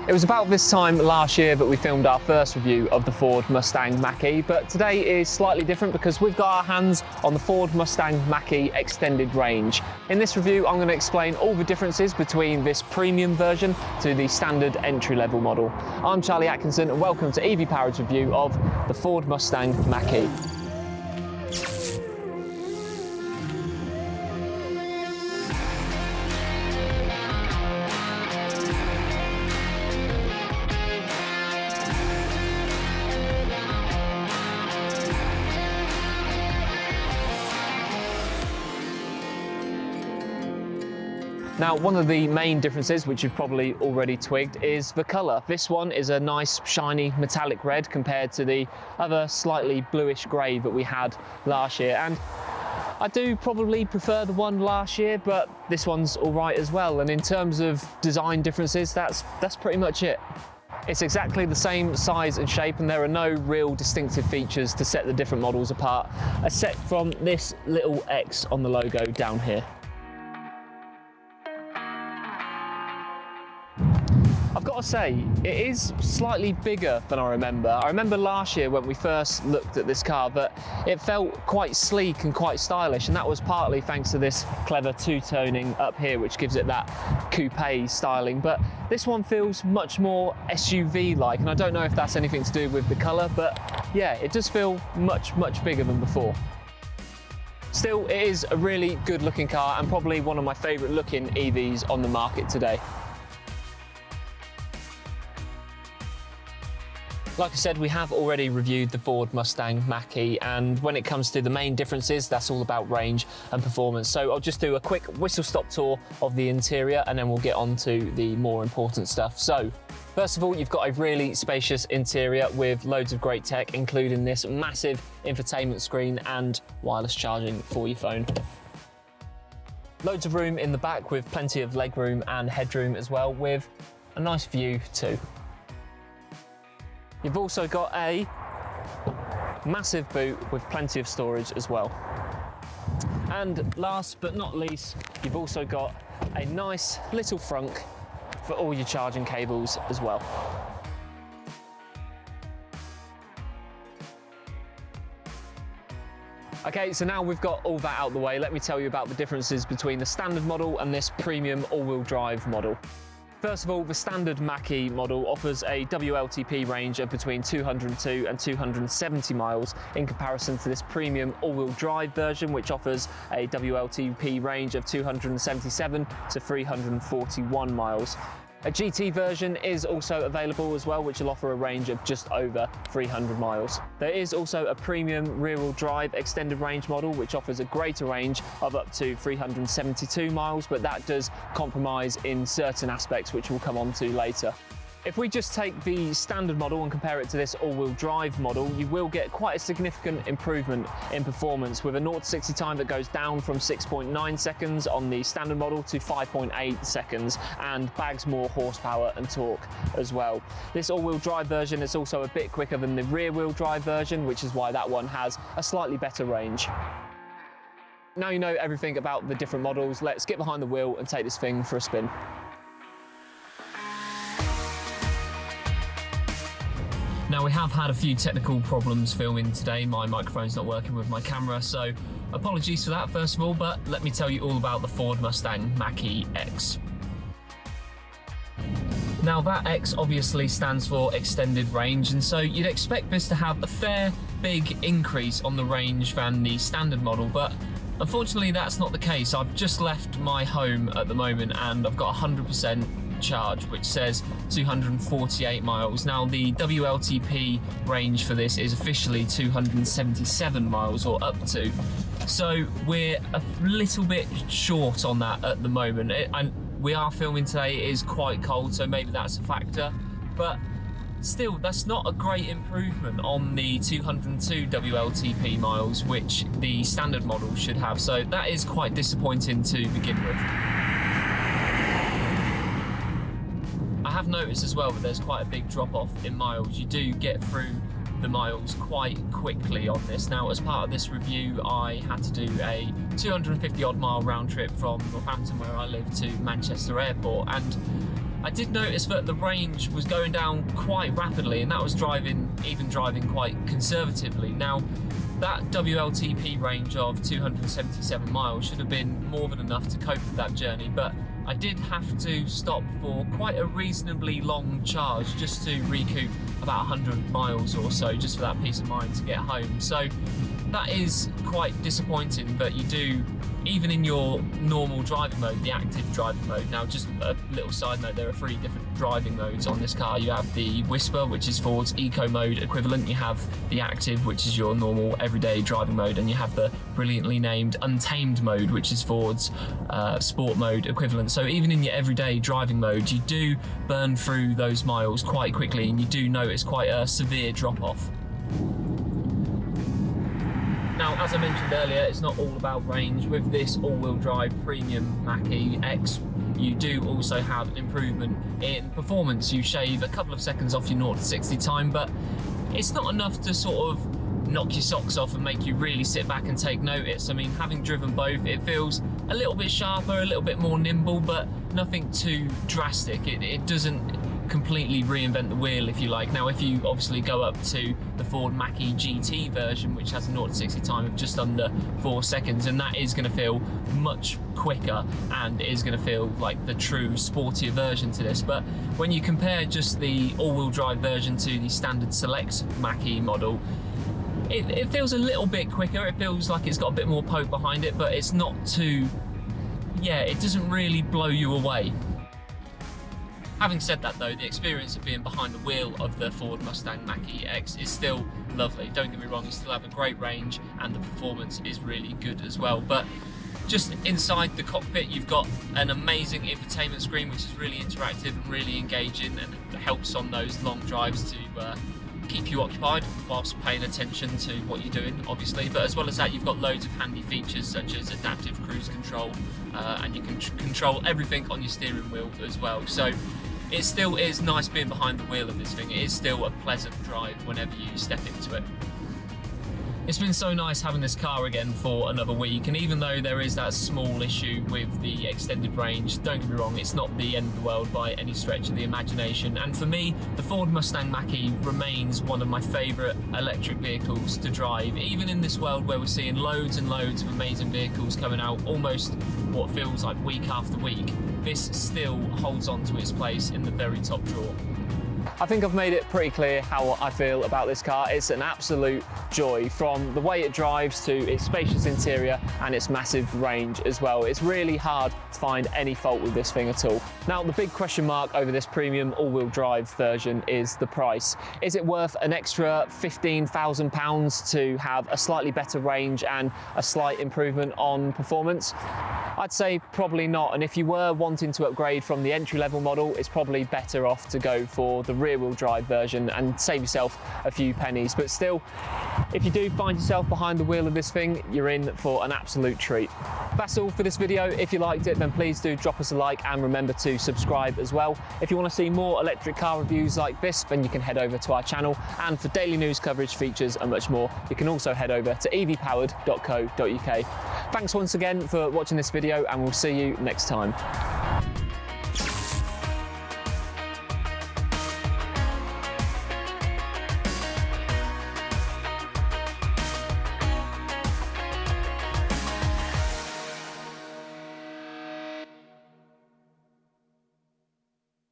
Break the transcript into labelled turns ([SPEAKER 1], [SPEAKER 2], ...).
[SPEAKER 1] It was about this time last year that we filmed our first review of the Ford Mustang Mach-E, but today is slightly different because we've got our hands on the Ford Mustang Mach-E extended range. In this review, I'm going to explain all the differences between this premium version to the standard entry-level model. I'm Charlie Atkinson and welcome to EV Powered's review of the Ford Mustang Mach-E. Now, one of the main differences, which you've probably already twigged, is the colour. This one is a nice, shiny, metallic red compared to the other slightly bluish grey that we had last year. And I do probably prefer the one last year, but this one's all right as well. And in terms of design differences, that's pretty much it. It's exactly the same size and shape, and there are no real distinctive features to set the different models apart, except from this little X on the logo down here. I've got to say, it is slightly bigger than I remember. I remember last year when we first looked at this car that it felt quite sleek and quite stylish, and that was partly thanks to this clever two-toning up here, which gives it that coupe styling. But this one feels much more SUV-like, and I don't know if that's anything to do with the colour, but yeah, it does feel much bigger than before. Still, it is a really good-looking car and probably one of my favourite looking EVs on the market today. Like I said, we have already reviewed the Ford Mustang Mach-E, and when it comes to the main differences, that's all about range and performance. So I'll just do a quick whistle-stop tour of the interior and then we'll get on to the more important stuff. So, first of all, you've got a really spacious interior with loads of great tech, including this massive infotainment screen and wireless charging for your phone. Loads of room in the back with plenty of legroom and headroom as well, with a nice view too. You've also got a massive boot with plenty of storage as well. And last but not least, you've also got a nice little frunk for all your charging cables as well. Okay, so now we've got all that out of the way, let me tell you about the differences between the standard model and this premium all-wheel drive model. First of all, the standard Mach-E model offers a WLTP range of between 202 and 270 miles in comparison to this premium all-wheel drive version, which offers a WLTP range of 277 to 341 miles. A GT version is also available as well, which will offer a range of just over 300 miles. There is also a premium rear-wheel drive extended range model, which offers a greater range of up to 372 miles, but that does compromise in certain aspects, which we'll come on to later. If we just take the standard model and compare it to this all-wheel drive model, you will get quite a significant improvement in performance with a 0 to 60 time that goes down from 6.9 seconds on the standard model to 5.8 seconds and bags more horsepower and torque as well. This all-wheel drive version is also a bit quicker than the rear-wheel drive version, which is why that one has a slightly better range. Now you know everything about the different models, let's get behind the wheel and take this thing for a spin. Now, we have had a few technical problems filming today. My microphone's not working with my camera, so apologies for that first of all, but let me tell you all about the Ford Mustang Mach-E X. Now, that X obviously stands for extended range, and so you'd expect this to have a fair big increase on the range than the standard model, but unfortunately that's not the case. I've just left my home at the moment and I've got 100% charge, which says 248 miles. Now, the WLTP range for this is officially 277 miles, or up to. So we're a little bit short on that at the moment. And we are filming today, it is quite cold, so maybe that's a factor. But still, that's not a great improvement on the 202 WLTP miles, which the standard model should have. So that is quite disappointing to begin with. I have noticed as well that there's quite a big drop off in miles. You do get through the miles quite quickly on this. Now, as part of this review, I had to do a 250 odd mile round trip from Northampton, where I live, to Manchester Airport, and I did notice that the range was going down quite rapidly, and that was even driving quite conservatively. Now, that WLTP range of 277 miles should have been more than enough to cope with that journey, but I did have to stop for quite a reasonably long charge just to recoup about 100 miles or so, just for that peace of mind to get home. So that is quite disappointing, but you do, even in your normal driving mode, the active driving mode. Now, just a little side note, there are 3 different driving modes on this car. You have the Whisper, which is Ford's eco mode equivalent. You have the active, which is your normal everyday driving mode, and you have the brilliantly named Untamed mode, which is Ford's sport mode equivalent. So even in your everyday driving mode, you do burn through those miles quite quickly, and you do notice quite a severe drop off. Now, as I mentioned earlier, it's not all about range. With this all-wheel drive premium Mach-E X, you do also have an improvement in performance. You shave a couple of seconds off your 0 to 60 time, but it's not enough to sort of knock your socks off and make you really sit back and take notice. I mean, having driven both, it feels a little bit sharper, a little bit more nimble, but nothing too drastic. It doesn't completely reinvent the wheel, if you like. Now, if you obviously go up to the Ford Mach-E GT version, which has a 0 to 60 time of just under 4 seconds, and that is going to feel much quicker and is going to feel like the true sportier version to this. But when you compare just the all-wheel drive version to the standard Select Mach-E model, it feels a little bit quicker. It feels like it's got a bit more poke behind it, but it's not too, it doesn't really blow you away. Having said that though, the experience of being behind the wheel of the Ford Mustang Mach-E X is still lovely. Don't get me wrong, you still have a great range and the performance is really good as well. But just inside the cockpit, you've got an amazing infotainment screen, which is really interactive and really engaging, and helps on those long drives to keep you occupied whilst paying attention to what you're doing, obviously. But as well as that, you've got loads of handy features such as adaptive cruise control, and you can control everything on your steering wheel as well. So it still is nice being behind the wheel of this thing. It is still a pleasant drive whenever you step into it. It's been so nice having this car again for another week, and even though there is that small issue with the extended range, don't get me wrong, it's not the end of the world by any stretch of the imagination. And for me, the Ford Mustang Mach-E remains one of my favourite electric vehicles to drive. Even in this world where we're seeing loads and loads of amazing vehicles coming out almost what feels like week after week, this still holds on to its place in the very top drawer. I think I've made it pretty clear how I feel about this car. It's an absolute joy, from the way it drives to its spacious interior and its massive range as well. It's really hard to find any fault with this thing at all. Now, the big question mark over this premium all-wheel drive version is the price. Is it worth an extra £15,000 to have a slightly better range and a slight improvement on performance? I'd say probably not, and if you were wanting to upgrade from the entry-level model, it's probably better off to go for the rear-wheel drive version and save yourself a few pennies. But still, if you do find yourself behind the wheel of this thing, you're in for an absolute treat. That's all for this video. If you liked it, then please do drop us a like and remember to subscribe as well. If you want to see more electric car reviews like this, then you can head over to our channel, and for daily news coverage, features and much more, you can also head over to evpowered.co.uk. Thanks once again for watching this video, and we'll see you next time.